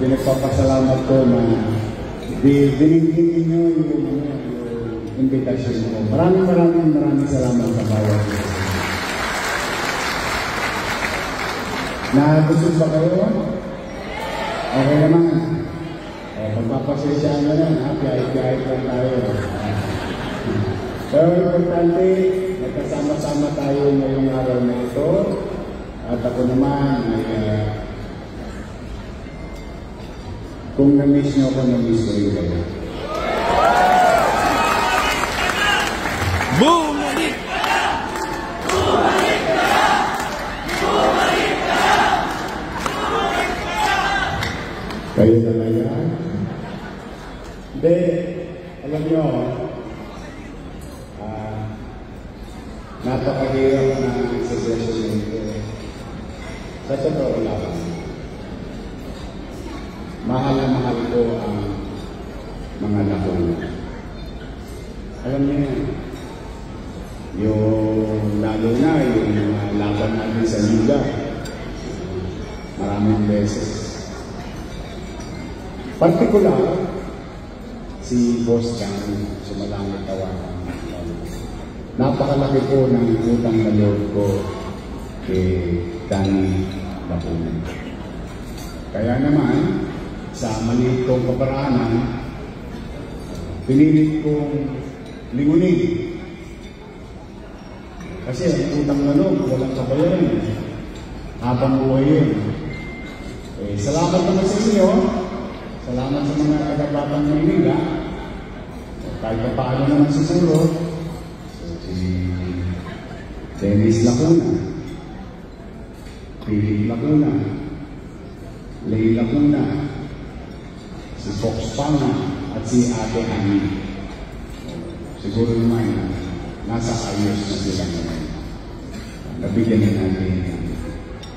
pinagpapasalamat ko na binigyan niyo yung invitation ko. Maraming salamat sa bawat. Nagusog ba kayo? Okay naman. Pagpapasensyahan na lang, piyahit lang tayo. Pero importante, nagkasama-sama tayo ngayong araw na ito. At ako naman ay kung na-miss nyo ako, na-miss ko rin kayo. Bumalik! Bumalik ka! Bumalik ka! Bumalik ka! Kayo talaga? Hindi, alam nyo, napakahirap na sa session nito. Sa totoo lang, mahal na mahal ko ang mga lakon. Alam niyo yan, yung lalo na yung mga laban natin sa liga, maraming beses. Partikular, si Boss Chan, sumalangit tawanan. Napakalaki po ng utang na loob ko kay Danny Lapunan. Kaya naman, sa maliit kong kaparaanan, pinilit kong lingunin. Kasi ang utang na loob, walang kabayaran. Habang buhay yun. Salamat naman sa inyo. Salamat sa mga kagabatang Maynila. Kahit na paano naman siguro, si Dennis Lacuna, Philip Lacuna, Lay Lacuna, si Fox Panga, at si Ate Ani. Siguro naman, nasa ayos na sila naman. Nabigyan na natin ang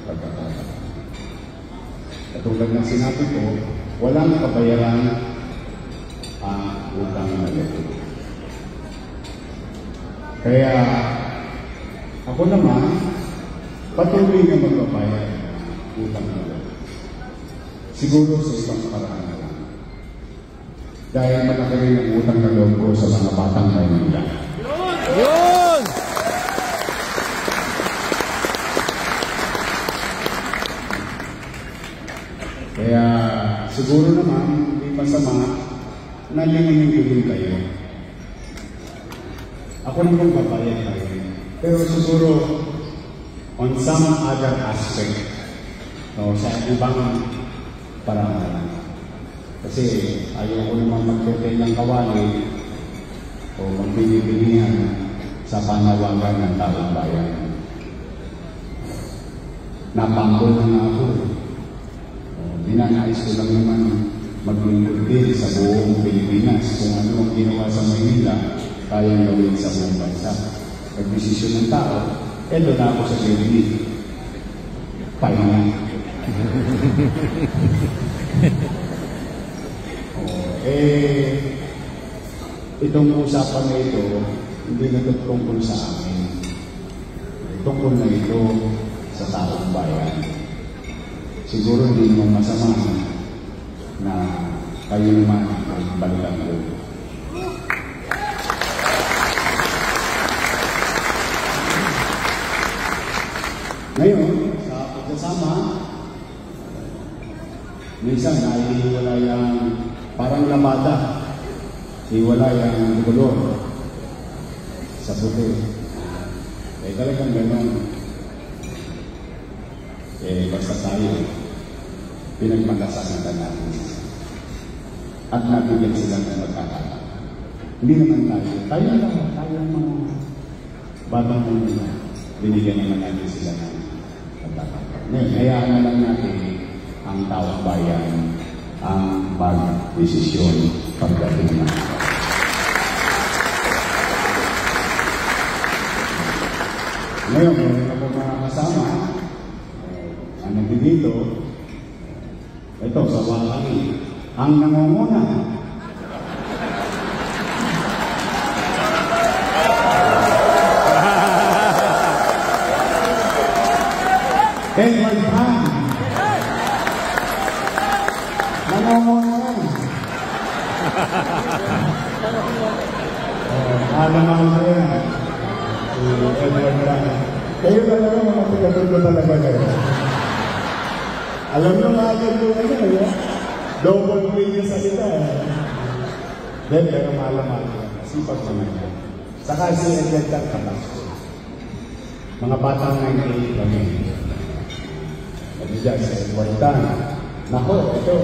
pagkakataon. Katulad ng sinabi ko, walang kabayaran ang utang na loob. Kaya, ako naman, patuloy na magbabayad ang utang na loob. Siguro sa isang paraan na lang. Dahil malaki rin ang utang na loob ko sa mga batang Maynila. Yun! Kaya siguro naman, hindi masama na linginin ko din kayo. Ako naman babayad kayo. Pero siguro, on some other aspect, no, sa ibang paraan. Kasi ayaw ko naman magpetay ng kawali o magbibigyan sa panawagan ng taong bayan. Napangkol na nga ako. Dinanais ko lang naman maglingkod din sa buong Pilipinas kung ano ang ginawa sa Maynila, kayang gawin sa buong bansa. Pag-desisyon ng tao, doon na ako sa Pilipinas. Pahinga. Itong usapan na ito, hindi na tungkol sa amin. Tungkol na ito sa taong bayan. Siguro hindi naman masama na kayo naman ay balikan ko. Ngayon, sa pagkasama, minsan nahihiwalay ang parang lamada, hiwalay ang kolor sa puti. Talagang gano'n. Basta tayo, pinagmagkasakitan natin. At nabigyan sila ng magkakala. Hindi naman tayo ang mga batang mga binigyan naman natin sila ng magkakala. Ngayon, hayaan na lang natin ang taong bayan ang mag-desisyon pagdating na. Ngayon, meron ako mga kasama ang nandito, ito sa Wakali, ang nangunguna. Edward Pan. mo naman. Alam mo yan. Edward lang. Kayo talaga mga tigatulog talaga kayo. Alam nyo nga agad yung ano eh. Double play yung salita eh. Then, pero malamang yan. Sipag naman yan. Saka si Edward lang kapag. Mga batang 98 kami. Kami dyan sa Edward Tan. Nako, ito.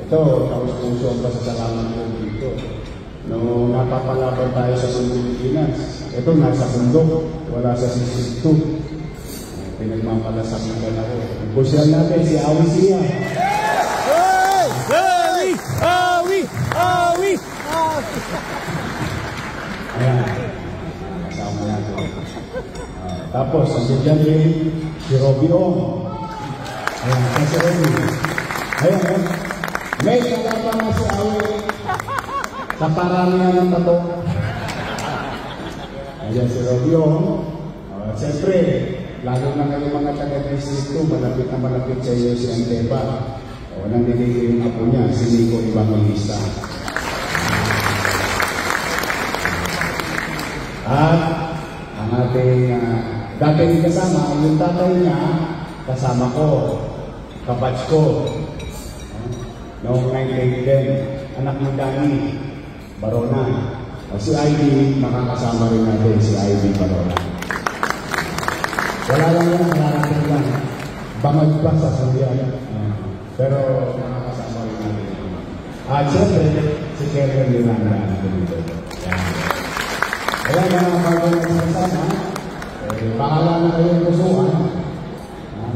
Ito, taos-puso ang pasasalamat ko dito. Nung napapalaban tayo sa Pilipinas, ito nasa bundok, wala sa sisig 2. Pinagmamalasakitan ako. Busyan natin si Awi Siya. Awi! Awi! Awi! Ayan. Kasama natin. Tapos, ang dyan din, si Robby Ong. Ayan, kasi Robby. Ayan, may kalaban na si Awi. Sa paramihan ng tato. Ayan si Robby Ong. Siyempre, lalo na kayo mga taga-distrito, malapit na malapit sa iyo si Anteba. O, nandinig yung apo niya, si Nico Evangelista. At ang ating dating kasama, yung tatay niya, kasama ko, kabatch ko. Noong 1910, anak ni Danny Barona. O si Ivy, makakasama rin natin si Ivy Barona. Wala lang yan, nakarating lang. Bangag pa sa Surya. Pero makakasama rin natin. At siyempre, si Kevin Miranda natin dito. Kaya mga pagkakas kasama, bahala na kayong pusuan.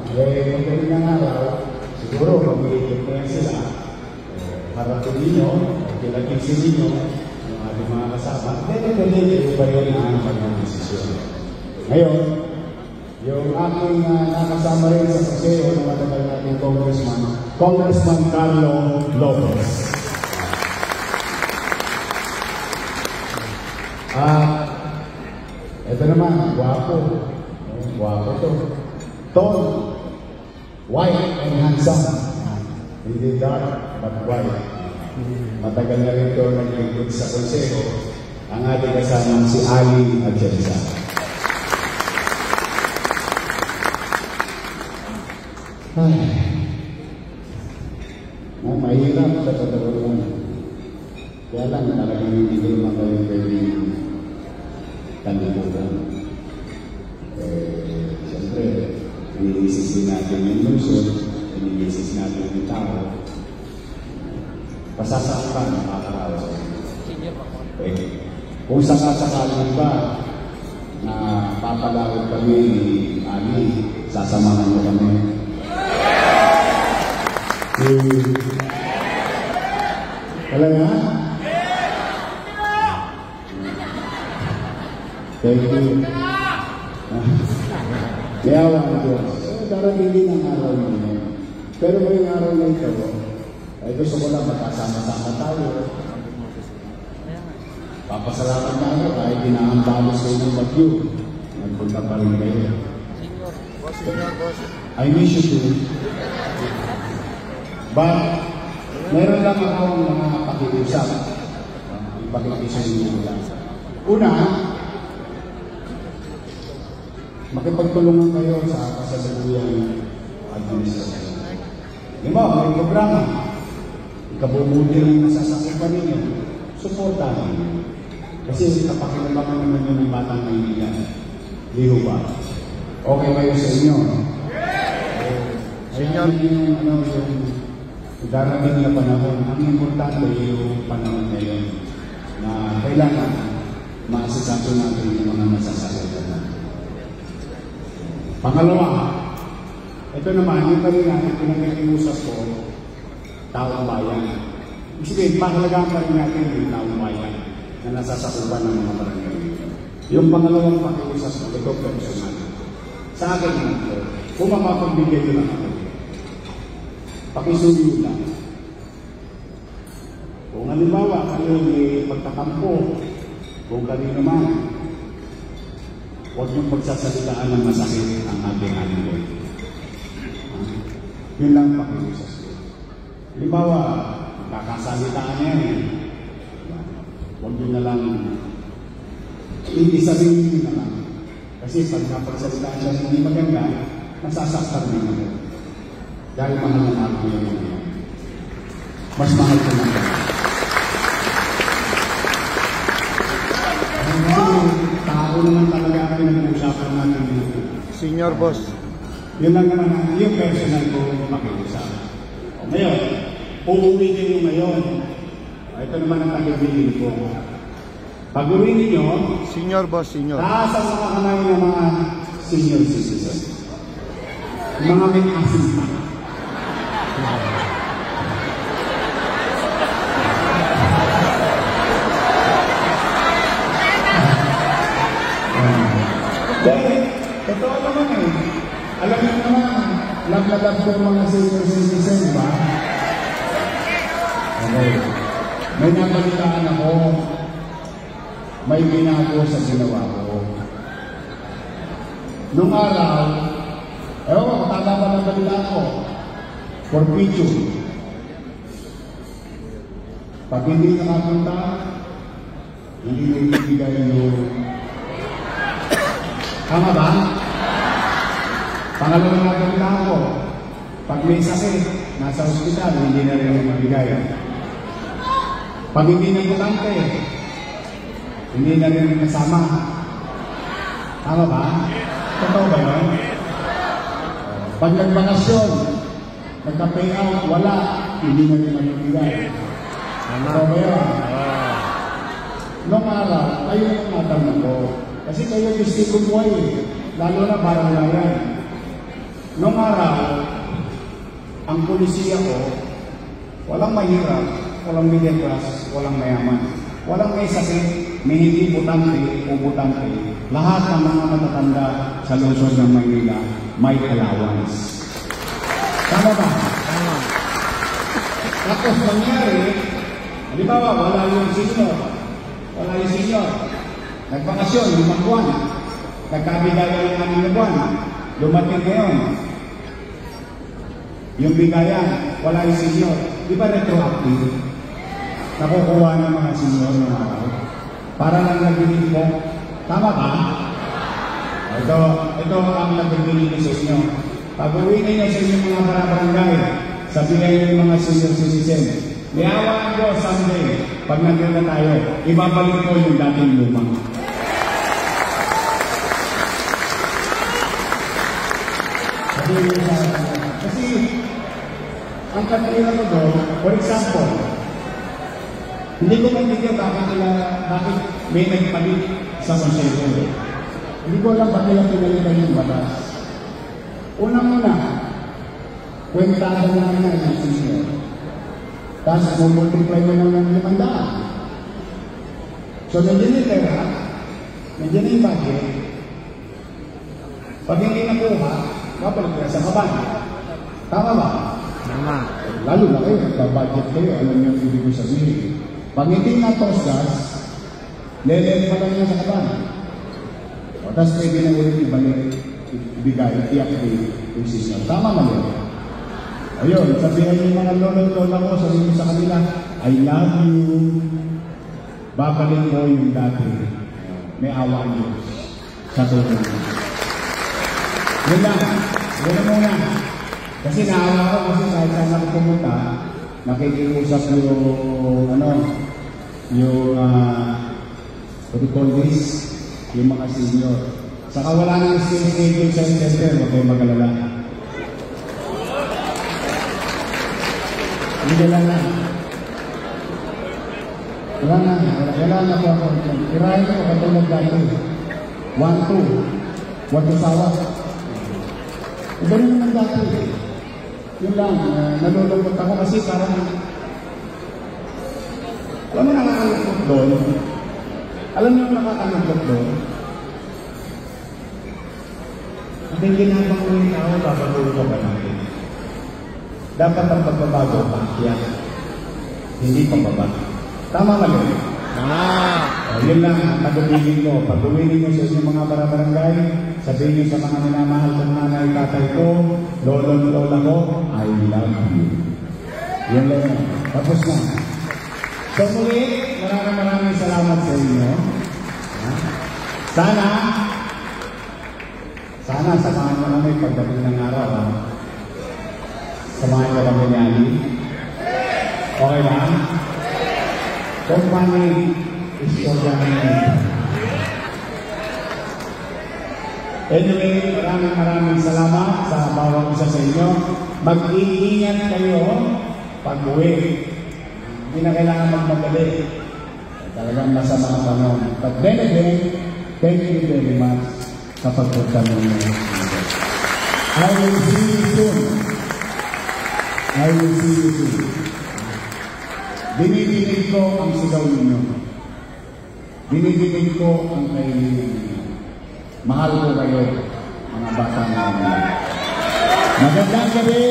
Magaling ng araw, siguro mag-iikip na yan sila. Haratin ninyo, kilagin ninyo, yung ating mga kasama. Dito ba yun ang pag-desisyon? Ngayon, yung aking nakasama rin sa paseo ng matagal natin Congressman Carlo Lopez. Ito naman, guwapo. Guwapo to. Tall, white and handsome. Hindi dark, but white. Matagal na rin ito nag-ikot sa konseho. Ang ating kasama si Ali Atienza. Mahirap sa totoo. Kaya lang talagang hindi naman kayo pwedeng kalimutan. Siyempre, iniisip din natin yung lungsod, iniisip natin yung tao. Pasasaan ka, nakakaraos. Kung sakasakalan ba na papalawag kami ni Ali, sasamahan mo kami. Talaga? Thank you. Yawa ang Diyos. Darating din ang araw na yun. Pero ngayong araw na ito, ay gusto ko lang magkasama-sama tayo. Papasalamat na ako kahit inaambalos kayo ng bagyo. Nagpunta pa rin kayo. I miss you too. But, meron lang akong mga pakiusap. Pakikisay nyo lang. Una, makipagtulungan kayo sa kasalukuyang administrasyon. Diba, may programa. Ikabubuti rin nasasakupan ninyo. Supportahan ninyo. Kasi kapakinabangan naman yun ng batang Maynila. Liho ba? Okay kayo sa inyo? Ayun yung darating na panahon. Ang importante yung panahon ngayon na kailangan maasikaso natin yung mga masasakupan natin. Pangalawa, ito naman, yung kanina, pinag-iusap ko, taong bayan. Ibig mahalagaan pa rin natin yung taong bayan na nasasakupan ng mga barangay. Yung pangalawang pakiusap ko, ito personal. Sa akin naman, kung mapapagbigay ko lang ako, pakisuyo lang. Kung halimbawa, kayo may pagkakampo, kung kanino man, huwag niyong pagsasalitaan ng masakit ang ating animoy. Yun lang pakiusap ko. Halimbawa, kakasalitaan yan eh. Huwag nyo na lang, isabihin nyo na lang. Kasi pag napagsalitaan siya hindi maganda, nasasaktan nyo na. Dahil mahal na natin yung mga yan. Mas mahal ko na. Kasi tao naman talaga ang pinag-uusapan natin dito. Senior boss. Yun lang naman, yung personal ko makiusap. Ngayon, uuwi din yung ngayon. Ito naman ang tagibilin ko. Pag-uwi ninyo, Senior boss, senior. taas ang mga kamay ng mga senior citizen. Mga may asin pa. Dahil, totoo naman eh. Alam niyo naman, lab-lab ko mga senior citizen, ba? Okay. May nabalitaan ako, may binago sa ginawa ko. Nung araw, ewan, matanda pa ng balita ko, for picture. Pag hindi nakapunta, hindi nabibigay yung... Tama ba? Pangalawang nagawin ako, pag may sakit, nasa ospital, hindi na rin mabigay. Pag hindi nagputante, hindi na rin nasama. Tama ba? Totoo ba yun? Pag nagbakasyon, nagka-payout, wala, hindi na rin mabigay. Totoo ba yun? Noong araw, ayun ang natanong ko. Kasi kayo gusto ko buhay, lalo na parang layan. Noong araw, ang polisiya ko, walang mahirap, walang middle class, walang mayaman. Walang may sakit, may hindi butante o butante. Lahat ng mga matatanda sa lungsod ng Maynila may allowance. Tama ba? Tama. Tapos nangyari, halimbawa, wala yung senior. Wala yung senior. Nagbakasyon, 5 buwan. Nagkabigayan ng 6 buwan. Lumating ngayon. Yung bigayan, wala yung senior. Di ba retroactive? Nakukuha ng mga senior ng araw. Para lang nagbinig po. Tama ba? Ito ang nagbinig sa inyo. Pag-uwi ninyo sa inyong mga barangay, sabihin yung mga senior citizen, may awa ko someday, pag nandun na tayo, ibabalik ko yung dating lumang. Kasi, ang kanila ko doon, for example, hindi ko maintindihan bakit may nagpalit sa konseyo. Hindi ko alam bakit lang pinalitan yung batas. Unang-una, kwentahan namin na isang senior. Tapos multiply mo ng 500. So, nandiyan yung pera, nandiyan yung budget. Pag hindi nakuha, mapalit ka sa kaban. Tama ba? Tama. Lalo na kayo, nagpa-budget kayo, alam niyo ang ibig ko sabihin. Pag hindi natosgas, lelen pa lang niya sa kaban. O, tapos pwede na ulit ibalik, ibigay, i-update yung system. Tama ba yun? Ayun, sabihin yung mga lolo-lola ko, sabihin sa kanila, I love you. Babalik mo yung dati. May awa niyo sa tulong. Yun lang. Yun na muna. Kasi naawa ko kasi kahit saan ako pumunta, nakikiusap yung, what do you call this? Yung mga senior. Saka wala nang schedule sa December, huwag kayo mag-alala. Hindi lang na. Wala na po ako. Kirahin ko katulad dati. 1-2. Wato sawa. Iba rin naman dati. Yun lang, nalulungkot ako kasi parang alam mo nakakalungkot doon? Alam mo nakakalungkot doon? At yung ginabang mo yung tao, papatuloy ka ba natin? Dapat ang pagbabago, pakiyak. Hindi pagbabago. Tama ba yun? Tama. Yun lang ang pag-uwinin ko. Pag-uwinin ko sa inyong mga barangay, sabihin niyo sa mga minamahal kong nanay, tatay ko, lolo, lola ko, I love you. Yan lang yan. Tapos na. So muli, maraming salamat sa inyo. Sana samahan mo kami pagdating ng araw. Samahan mo kami ni Ali. Okay ba? Company is organized. Anyway, maraming salamat sa bawat isa sa inyo. Mag-iingat kayo pag-uwi. Hindi na kailangan magmadali. Talagang nasa mga panahon. But then again, thank you very much kapag punta mo nyo. I will see you soon. I will see you soon. Binibinig ko ang sigaw ninyo. Binibinig ko ang kailinan ninyo. Mahal ko kayo, mga bata namin. Magandang gabi.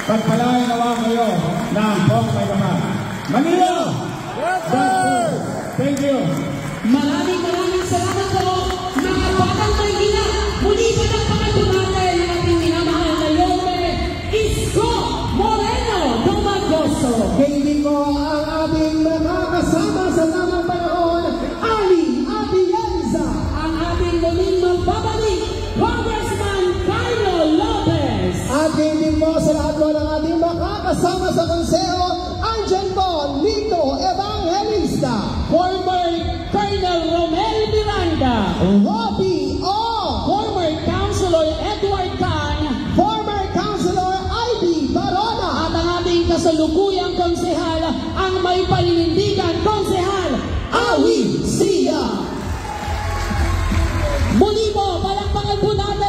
Pagpalain nawa kayo ng Pong May Kapal. Manila! Thank you. Maraming salamat po, mga batang Maynila. Muli pa ng pagkatunatan ng ating minamahal na Lope, Isko Moreno Domagoso. Kainin ko ang aming makakasama sa tamang panahon, Ali Atienza. Ang ating muling magbabalik, Congressman Carlo Lopez. At kainin ko sa lahat po ng ating makakasama sa konseho, andyan po, Lito Evangelista. Former Colonel Romel Miranda. Robbie O. Former Councilor Edward Tan. Former Councilor Ivy Barona. At ang ating kasalukuyang konsehal, ang may paninindigan konsehal, Awi Sia. muli po, palakpakan po natin